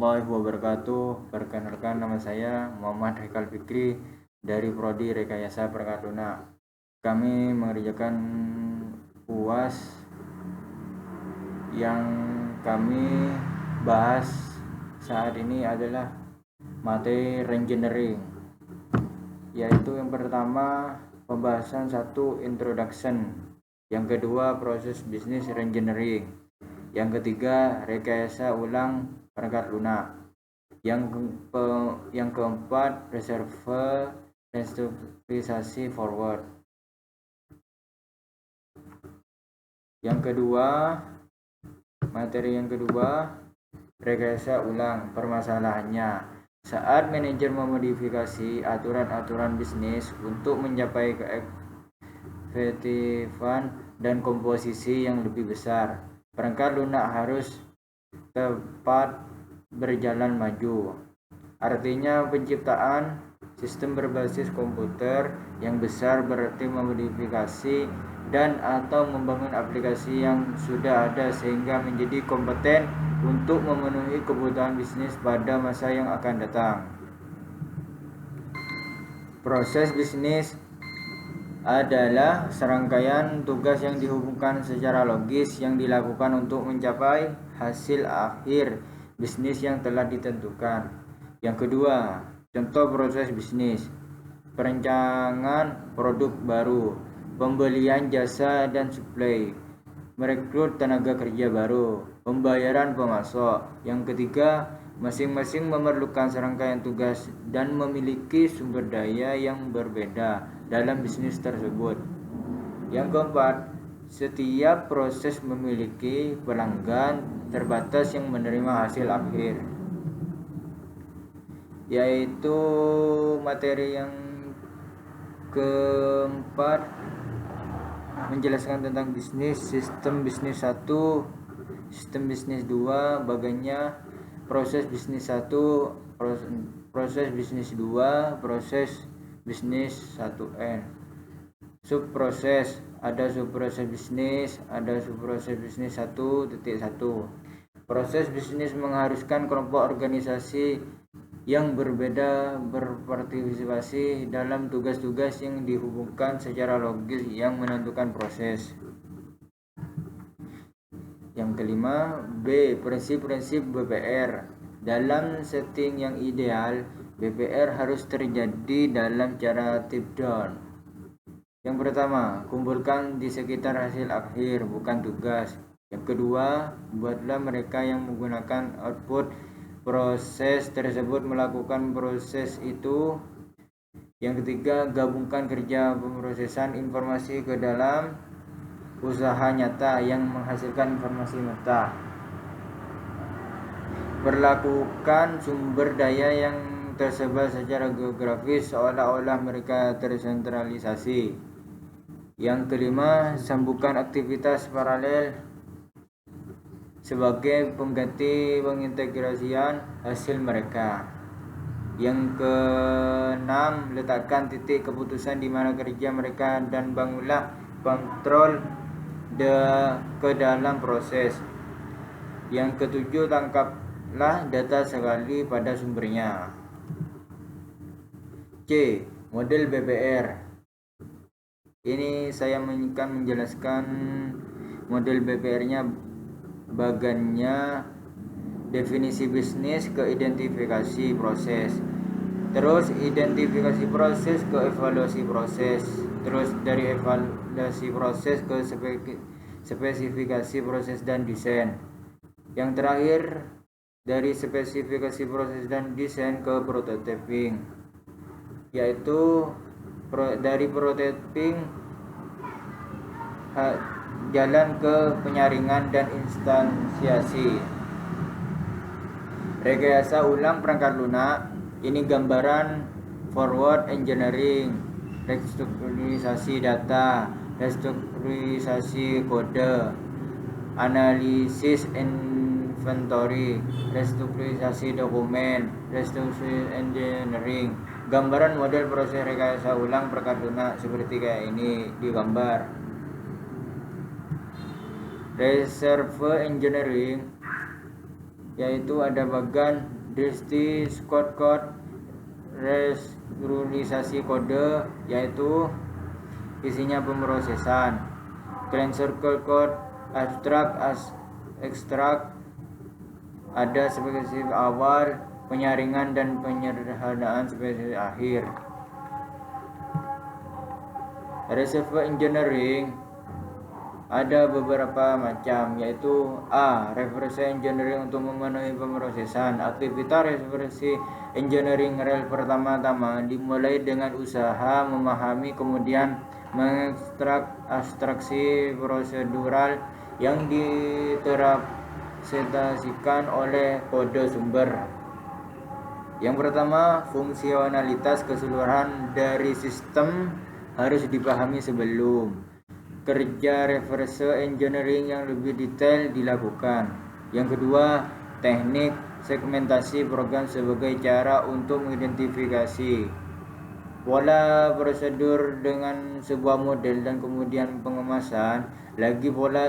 warahmatullahi wabarakatuh. Perkenalkan, nama saya Muhammad Haikal Fikri dari Prodi Rekayasa Perangkat Lunak. Kami mengerjakan UAS yang kami bahas saat ini adalah materi reengineering, yaitu yang pertama pembahasan 1 introduction, yang kedua proses bisnis reengineering, yang ketiga rekayasa ulang perangkat lunak, yang keempat restrukturisasi forward. Materi yang kedua rekayasa ulang. Permasalahannya, saat manajer memodifikasi aturan-aturan bisnis untuk mencapai keefektifan dan komposisi yang lebih besar, perangkat lunak harus tepat berjalan maju. Artinya penciptaan sistem berbasis komputer yang besar berarti memodifikasi dan atau membangun aplikasi yang sudah ada sehingga menjadi kompeten untuk memenuhi kebutuhan bisnis pada masa yang akan datang. Proses bisnis adalah serangkaian tugas yang dihubungkan secara logis yang dilakukan untuk mencapai hasil akhir bisnis yang telah ditentukan. Yang kedua, contoh proses bisnis: perencanaan produk baru, pembelian jasa dan suplai, merekrut tenaga kerja baru, pembayaran pemasok. Yang ketiga, masing-masing memerlukan serangkaian tugas dan memiliki sumber daya yang berbeda dalam bisnis tersebut. Yang keempat, setiap proses memiliki pelanggan terbatas yang menerima hasil akhir. Yaitu materi yang keempat menjelaskan tentang bisnis, sistem bisnis 1, sistem bisnis 2, bagiannya proses bisnis 1, proses bisnis 2, proses bisnis 1N. Subproses, ada subproses bisnis, ada subproses bisnis 1.1. Proses bisnis mengharuskan kelompok organisasi yang berbeda berpartisipasi dalam tugas-tugas yang dihubungkan secara logis yang menentukan proses. Yang kelima, B. Prinsip-prinsip BPR. Dalam setting yang ideal, BPR harus terjadi dalam cara top-down. Yang pertama, kumpulkan di sekitar hasil akhir, bukan tugas. Yang kedua, buatlah mereka yang menggunakan output proses tersebut melakukan proses itu. Yang ketiga, gabungkan kerja pemrosesan informasi ke dalam usaha nyata yang menghasilkan informasi nyata. Perlakukan sumber daya yang tersebar secara geografis seolah-olah mereka tersentralisasi. Yang kelima, sambungkan aktivitas paralel sebagai pengganti pengintegrasian hasil mereka. Yang keenam, letakkan titik keputusan di mana kerja mereka dan bangunlah kontrol ke dalam proses. Yang ketujuh, tangkaplah data sekali pada sumbernya. C. Model BPR. Ini saya akan menjelaskan model BPR-nya. Bagannya definisi bisnis ke identifikasi proses, terus identifikasi proses ke evaluasi proses, terus dari evaluasi proses ke spesifikasi proses dan desain. Yang terakhir, dari spesifikasi proses dan desain ke prototyping, yaitu dari prototyping jalan ke penyaringan dan instansiasi. Rekayasa ulang perangkat lunak. Ini gambaran forward engineering, restrukturisasi data, restrukturisasi kode, analisis inventory, restrukturisasi dokumen, restrukturisasi engineering. Gambaran model proses rekayasa ulang perangkat lunak seperti kayak ini digambar. Reserve engineering yaitu ada bagan Dristy Code restrukturisasi kode, yaitu isinya pemrosesan. Clean Circle Code ekstrak ada spesifik awal, penyaringan dan penyederhanaan spesifik akhir. Reserve engineering ada beberapa macam, yaitu A. Reverse engineering untuk memenuhi pemrosesan. Aktivitas reverse engineering rel pertama-tama dimulai dengan usaha memahami kemudian mengekstrak abstraksi prosedural yang diterapsitasikan oleh kode sumber. Yang pertama, fungsionalitas keseluruhan dari sistem harus dipahami sebelum kerja reverse engineering yang lebih detail dilakukan. Yang kedua, teknik segmentasi program sebagai cara untuk mengidentifikasi pola prosedur dengan sebuah model dan kemudian pengemasan lagi pola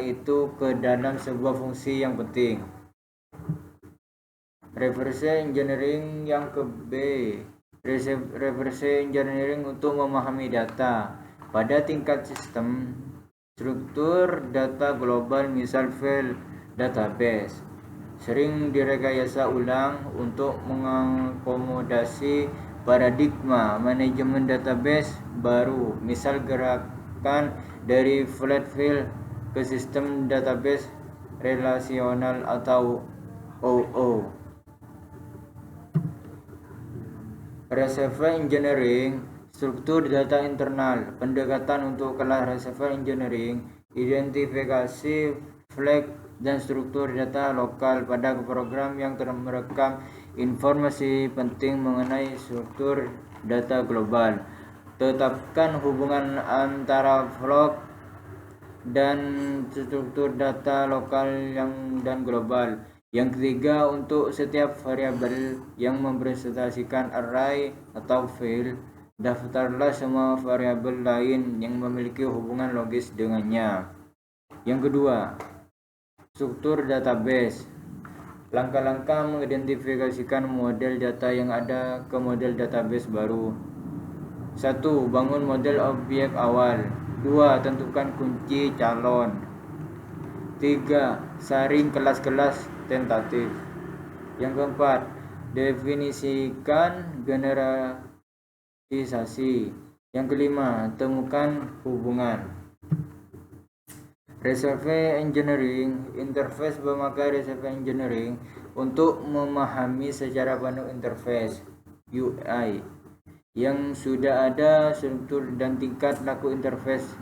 itu ke dalam sebuah fungsi yang penting. Reverse engineering yang ke B, reverse engineering untuk memahami data pada tingkat sistem, struktur data global, misal file database, sering direkayasa ulang untuk mengakomodasi paradigma manajemen database baru, misal gerakan dari flat file ke sistem database relasional atau OO. Reservoir engineering, struktur data internal, pendekatan untuk kelas reservoir engineering, identifikasi flag dan struktur data lokal pada program yang merekam informasi penting mengenai struktur data global. Tetapkan hubungan antara flag dan struktur data lokal dan global. Yang ketiga, untuk setiap variabel yang merepresentasikan array atau file, daftarlah semua variabel lain yang memiliki hubungan logis dengannya. Yang kedua, struktur database. Langkah-langkah mengidentifikasikan model data yang ada ke model database baru. 1. Bangun model objek awal. 2. Tentukan kunci calon. 3. Saring kelas-kelas tentatif. Yang keempat, definisikan generalisasi. Yang kelima, temukan hubungan. Reservoir engineering interface memakai reservoir engineering untuk memahami secara penuh interface UI yang sudah ada, struktur dan tingkat laku interface.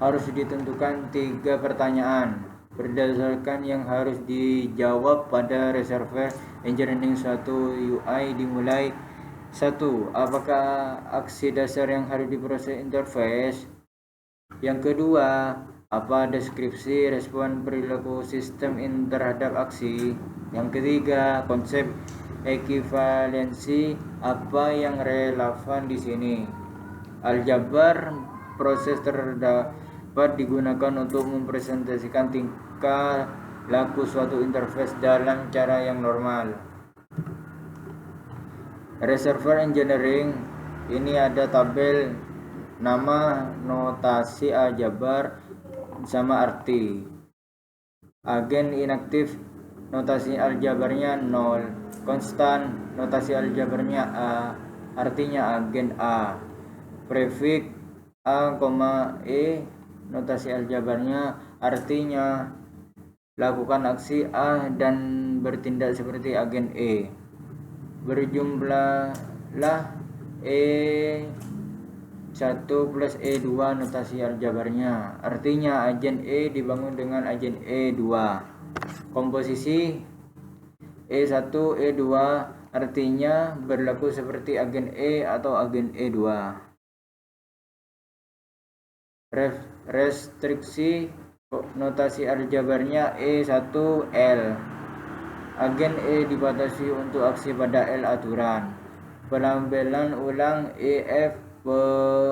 Harus ditentukan 3 pertanyaan berdasarkan yang harus dijawab pada reservoir engineering suatu UI dimulai. 1. Apakah aksi dasar yang harus diproses interface? Yang kedua, apa deskripsi respon perilaku sistem terhadap aksi? Yang ketiga, konsep ekivalensi, apa yang relevan di sini? Aljabar, proses terdapat digunakan untuk mempresentasikan tingkah laku suatu interface dalam cara yang normal. Reservoir engineering, ini ada tabel nama, notasi aljabar sama arti. Agen inaktif, notasi aljabarnya 0. Konstan, notasi aljabarnya A, artinya agen A. Prefix A, E, notasi aljabarnya artinya lakukan aksi A dan bertindak seperti agen E. Berjumlahlah E1 plus E2, notasi aljabarnya artinya agen E dibangun dengan agen E2. Komposisi E1 E2 artinya berlaku seperti agen E atau agen E2. Restriksi, notasi aljabarnya E1L. Agen E dibatasi untuk aksi pada L aturan. Pelambelan ulang EF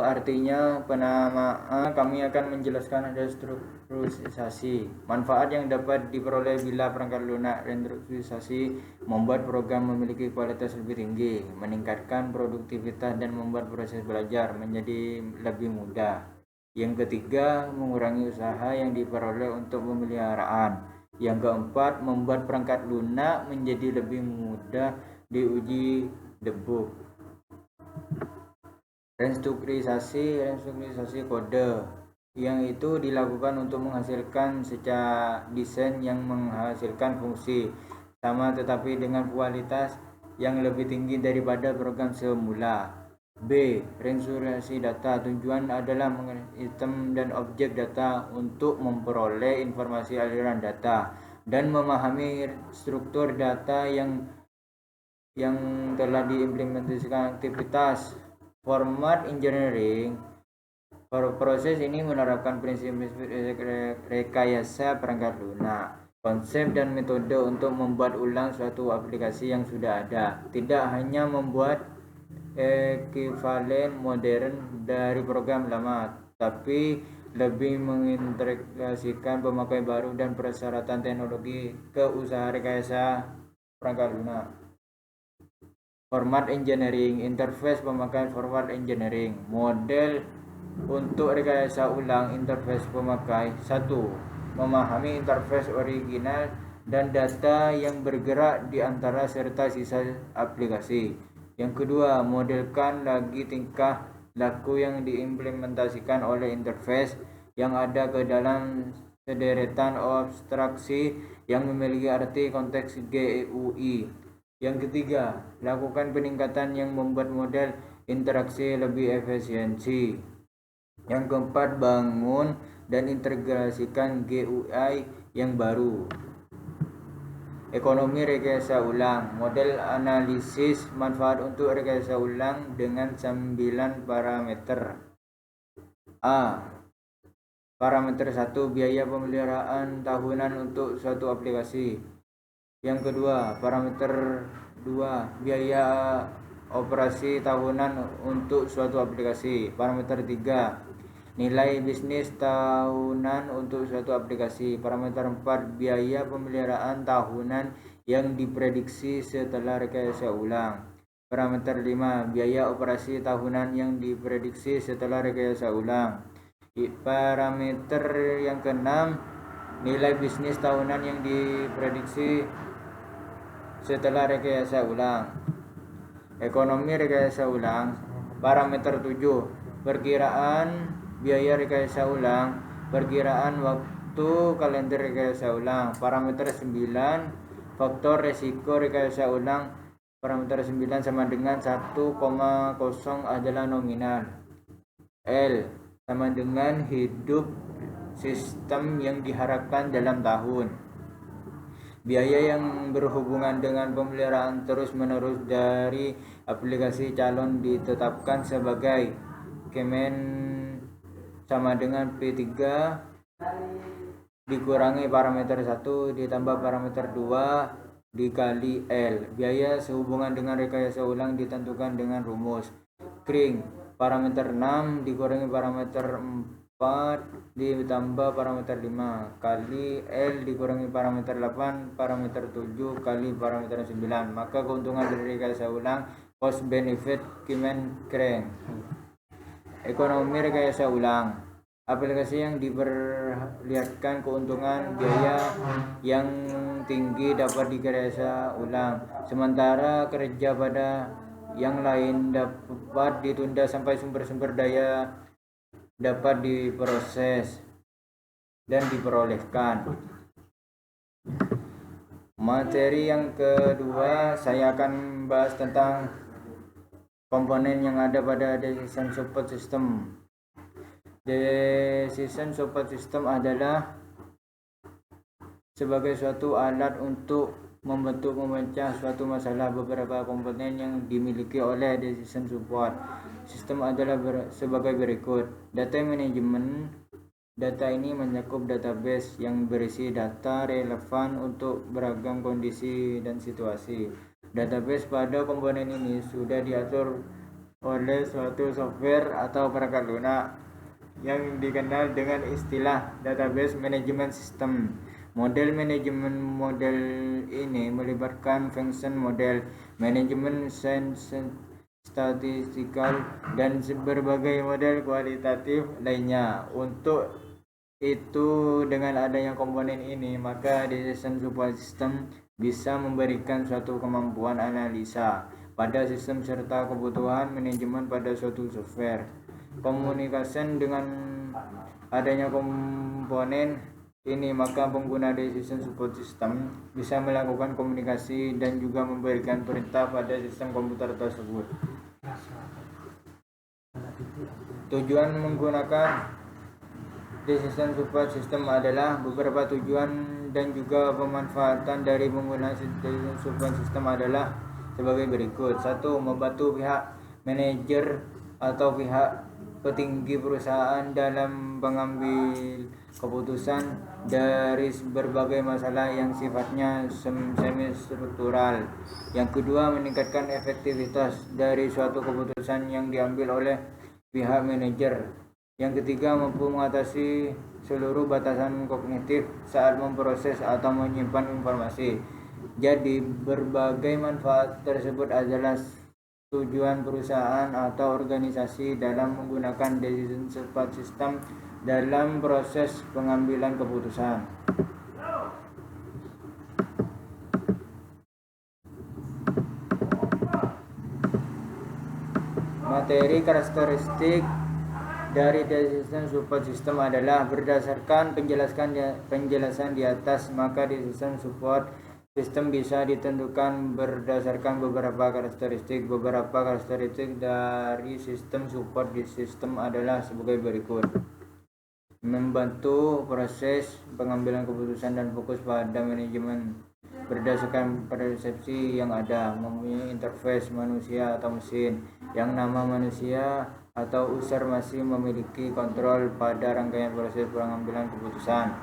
Artinya penamaan kami akan menjelaskan restrukturisasi. Manfaat yang dapat diperoleh bila perangkat lunak restrukturisasi membuat program memiliki kualitas lebih tinggi, meningkatkan produktivitas dan membuat proses belajar menjadi lebih mudah. Yang ketiga, mengurangi usaha yang diperoleh untuk pemeliharaan. Yang keempat, membuat perangkat lunak menjadi lebih mudah diuji debug. Restrukturisasi kode yang itu dilakukan untuk menghasilkan secara desain yang menghasilkan fungsi sama tetapi dengan kualitas yang lebih tinggi daripada program semula. B. Restrukturisasi data. Tujuan adalah mengitem dan objek data untuk memperoleh informasi aliran data dan memahami struktur data yang telah diimplementasikan aktivitas format engineering. Proses ini menerapkan prinsip-prinsip rekayasa perangkat lunak, konsep dan metode untuk membuat ulang suatu aplikasi yang sudah ada, tidak hanya membuat ekivalen modern dari program lama, tapi lebih mengintegrasikan pemakai baru dan persyaratan teknologi ke usaha rekayasa perangkat lunak. Format engineering, interface pemakaian format engineering, model untuk rekayasa ulang interface pemakai. 1. Memahami interface original dan data yang bergerak di antara serta sisa aplikasi. Yang kedua, modelkan lagi tingkah laku yang diimplementasikan oleh interface yang ada ke dalam sederetan abstraksi yang memiliki arti konteks GUI. Yang ketiga, lakukan peningkatan yang membuat model interaksi lebih efisiensi. Yang keempat, bangun dan integrasikan GUI yang baru. Ekonomi rekayasa ulang, model analisis manfaat untuk rekayasa ulang dengan 9 parameter. A. Parameter 1, biaya pemeliharaan tahunan untuk suatu aplikasi. Yang kedua, parameter 2, biaya operasi tahunan untuk suatu aplikasi. Parameter 3, nilai bisnis tahunan untuk suatu aplikasi. Parameter 4, biaya pemeliharaan tahunan yang diprediksi setelah rekayasa ulang. Parameter 5, biaya operasi tahunan yang diprediksi setelah rekayasa ulang. Parameter yang keenam, nilai bisnis tahunan yang diprediksi setelah rekayasa ulang. Ekonomi rekayasa ulang. Parameter 7, perkiraan biaya rekayasa ulang, perkiraan waktu kalender rekayasa ulang. Parameter 9, faktor resiko rekayasa ulang. Parameter 9 sama dengan 1,0 adalah nominal. L sama dengan hidup sistem yang diharapkan dalam tahun. Biaya yang berhubungan dengan pemeliharaan terus-menerus dari aplikasi calon ditetapkan sebagai Kemen sama dengan P3 dikurangi parameter 1 ditambah parameter 2 dikali L. Biaya sehubungan dengan rekayasa ulang ditentukan dengan rumus kring. Parameter 6 dikurangi parameter 4 ditambah parameter 5 kali L dikurangi parameter 8 parameter 7 kali parameter 9. Maka keuntungan dari rekayasa ulang cost benefit Kemen kring. Ekonomi rekayasa ulang, aplikasi yang diperlihatkan keuntungan biaya yang tinggi dapat direkayasa ulang, sementara kerja pada yang lain dapat ditunda sampai sumber-sumber daya dapat diproses dan diperolehkan. Materi yang kedua, saya akan bahas tentang komponen yang ada pada Decision Support System. Decision Support System adalah sebagai suatu alat untuk memecah suatu masalah. Beberapa komponen yang dimiliki oleh Decision Support System adalah sebagai berikut. Data management. Data ini mencakup database yang berisi data relevan untuk beragam kondisi dan situasi. Database pada komponen ini sudah diatur oleh suatu software atau perangkat lunak yang dikenal dengan istilah database management system. Model manajemen model ini melibatkan function model, manajemen statistikal, dan berbagai model kualitatif lainnya. Untuk itu, dengan adanya komponen ini, maka decision support system bisa memberikan suatu kemampuan analisa pada sistem serta kebutuhan manajemen pada suatu software. Komunikasi dengan adanya komponen ini, maka pengguna decision support system bisa melakukan komunikasi dan juga memberikan perintah pada sistem komputer tersebut. Tujuan menggunakan decision support system adalah beberapa tujuan dan juga pemanfaatan dari menggunakan decision support system adalah sebagai berikut. 1. Membantu pihak manajer atau pihak petinggi perusahaan dalam mengambil keputusan dari berbagai masalah yang sifatnya semi struktural. Yang kedua, meningkatkan efektivitas dari suatu keputusan yang diambil oleh pihak manajer. Yang ketiga, mampu mengatasi seluruh batasan kognitif saat memproses atau menyimpan informasi. Jadi, berbagai manfaat tersebut adalah tujuan perusahaan atau organisasi dalam menggunakan decision support system dalam proses pengambilan keputusan. Materi karakteristik dari decision support system adalah berdasarkan penjelasan di atas, maka decision support sistem bisa ditentukan berdasarkan beberapa karakteristik. Beberapa karakteristik dari sistem support di sistem adalah sebagai berikut. Membantu proses pengambilan keputusan dan fokus pada manajemen berdasarkan persepsi yang ada. Mempunyai interface manusia atau mesin, yang nama manusia atau user masih memiliki kontrol pada rangkaian proses pengambilan keputusan.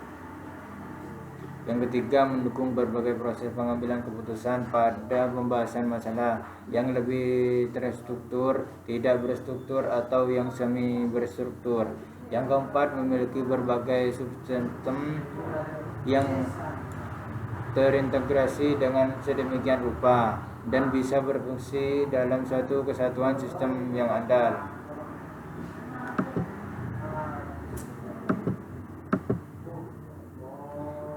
Yang ketiga, mendukung berbagai proses pengambilan keputusan pada pembahasan masalah yang lebih terstruktur, tidak berstruktur, atau yang semi berstruktur. Yang keempat, memiliki berbagai subsistem yang terintegrasi dengan sedemikian rupa dan bisa berfungsi dalam suatu kesatuan sistem yang andal.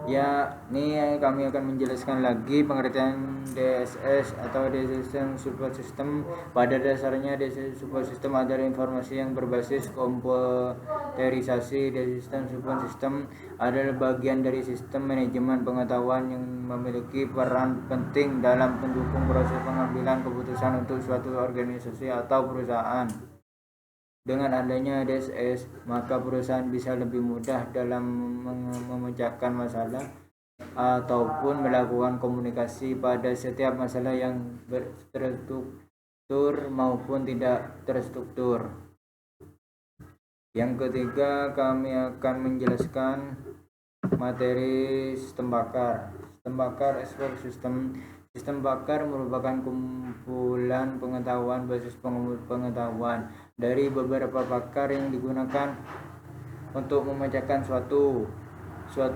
Ya, ini kami akan menjelaskan lagi pengertian DSS atau Decision Support System. Pada dasarnya, Decision Support System adalah informasi yang berbasis komputerisasi. Decision Support System adalah bagian dari sistem manajemen pengetahuan yang memiliki peran penting dalam mendukung proses pengambilan keputusan untuk suatu organisasi atau perusahaan. Dengan adanya DSS, maka perusahaan bisa lebih mudah dalam memecahkan masalah ataupun melakukan komunikasi pada setiap masalah yang terstruktur maupun tidak terstruktur. Yang ketiga, kami akan menjelaskan materi sistem bakar. Sistem bakar expert system. Sistem bakar merupakan kumpulan pengetahuan basis pengetahuan dari beberapa pakar yang digunakan untuk memecahkan suatu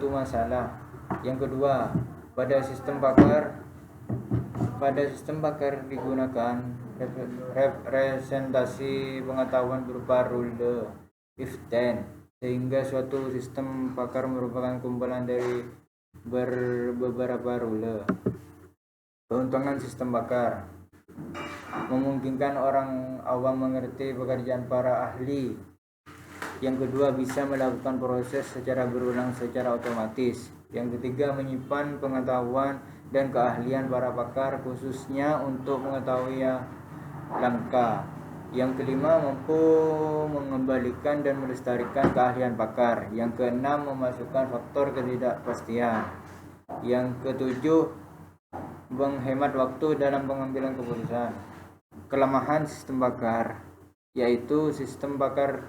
masalah. Yang kedua, pada sistem bakar digunakan representasi pengetahuan berupa rule if then, sehingga suatu sistem bakar merupakan kumpulan dari beberapa rule. Keuntungan sistem bakar memungkinkan orang awam mengerti pekerjaan para ahli. Yang kedua, bisa melakukan proses secara berulang secara otomatis. Yang ketiga, menyimpan pengetahuan dan keahlian para pakar khususnya untuk mengetahui yang langka. Yang kelima, mampu mengembalikan dan melestarikan keahlian pakar. Yang keenam, memasukkan faktor ketidakpastian. Yang ketujuh, menghemat waktu dalam pengambilan keputusan. Kelemahan sistem bakar yaitu sistem bakar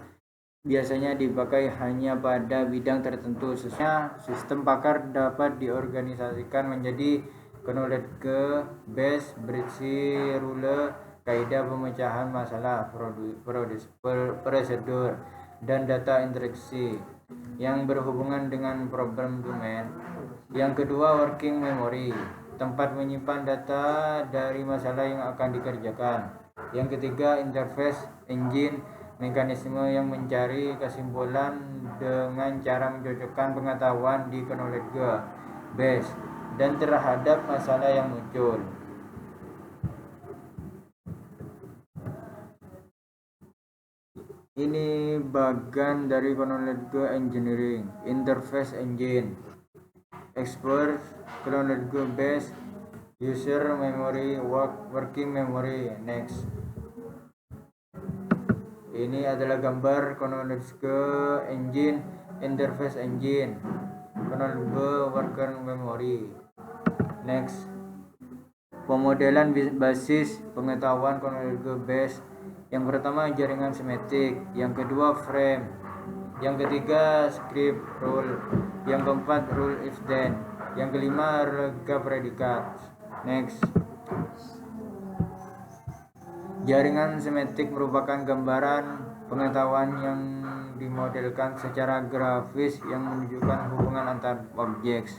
biasanya dipakai hanya pada bidang tertentu. Khususnya, sistem bakar dapat diorganisasikan menjadi knowledge base, bridge, rule, kaidah pemecahan masalah, prosedur, dan data interaksi yang berhubungan dengan problem domain. Yang kedua, working memory, tempat menyimpan data dari masalah yang akan dikerjakan. Yang ketiga, interface engine, mekanisme yang mencari kesimpulan dengan cara mencocokkan pengetahuan di knowledge base dan terhadap masalah yang muncul. Ini bagian dari knowledge engineering. Interface engine, expert knowledge base, user memory, working memory. Next, ini adalah gambar knowledge engine, interface engine, knowledge working memory. Next, pemodelan basis pengetahuan knowledge base. Yang pertama, jaringan semetik. Yang kedua, frame. Yang ketiga, script rule. Yang keempat, rule if then. Yang kelima, rega predikat. Next, jaringan semetik merupakan gambaran pengetahuan yang dimodelkan secara grafis yang menunjukkan hubungan antar objek.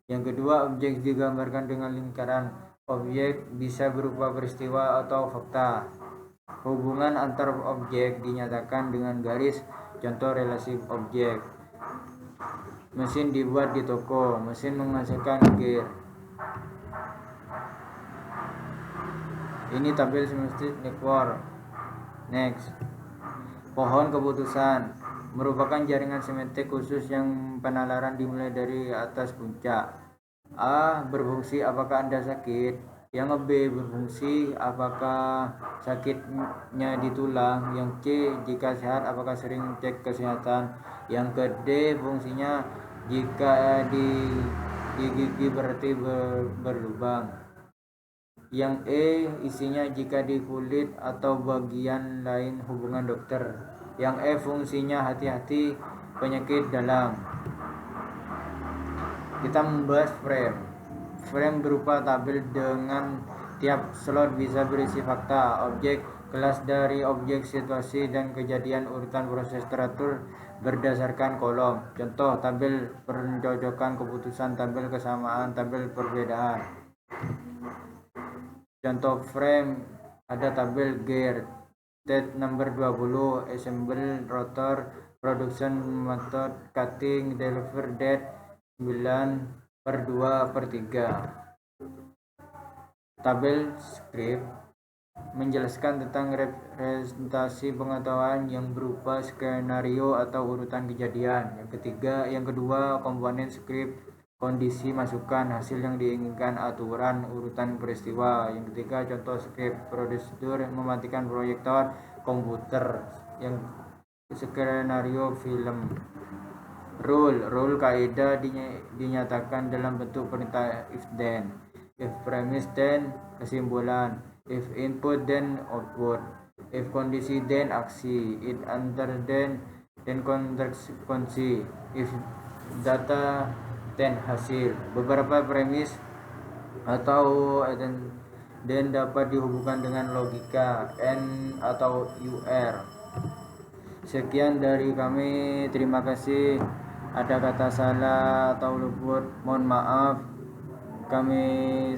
Yang kedua, objek digambarkan dengan lingkaran. Objek bisa berupa peristiwa atau fakta. Hubungan antar objek dinyatakan dengan garis, contoh relasi objek. Mesin dibuat di toko, mesin menghasilkan gear. Ini tabel semetik network. Next, pohon keputusan merupakan jaringan semetik khusus yang penalaran dimulai dari atas puncak. A, berfungsi apakah Anda sakit. Yang B, berfungsi apakah sakitnya di tulang. Yang C, jika sehat apakah sering cek kesehatan. Yang ke D, fungsinya jika di gigi berarti berlubang. Yang E, isinya jika di kulit atau bagian lain hubungan dokter. Yang F, fungsinya hati-hati penyakit dalam. Kita membahas frame. Frame berupa tabel dengan tiap slot bisa berisi fakta, objek, kelas dari objek, situasi, dan kejadian. Urutan proses teratur berdasarkan kolom. Contoh, tabel pencocokan keputusan, tabel kesamaan, tabel perbedaan. Contoh frame, ada tabel gear, date number 20, assemble, rotor, production method, cutting, deliver date 9/2/3. Tabel script menjelaskan tentang representasi pengetahuan yang berupa skenario atau urutan kejadian. Yang kedua, komponen script, kondisi, masukan, hasil yang diinginkan, aturan, urutan peristiwa. Yang ketiga, contoh script, prosedur, mematikan proyektor komputer. Yang skenario film. Rule kaidah dinyatakan dalam bentuk perintah if then. If premise then kesimpulan. If input then output. If kondisi then aksi. If answer then konsekuensi. If data then hasil. Beberapa premis atau then dapat dihubungkan dengan logika N atau UR. Sekian dari kami, terima kasih. Ada kata salah atau luput, mohon maaf. Kami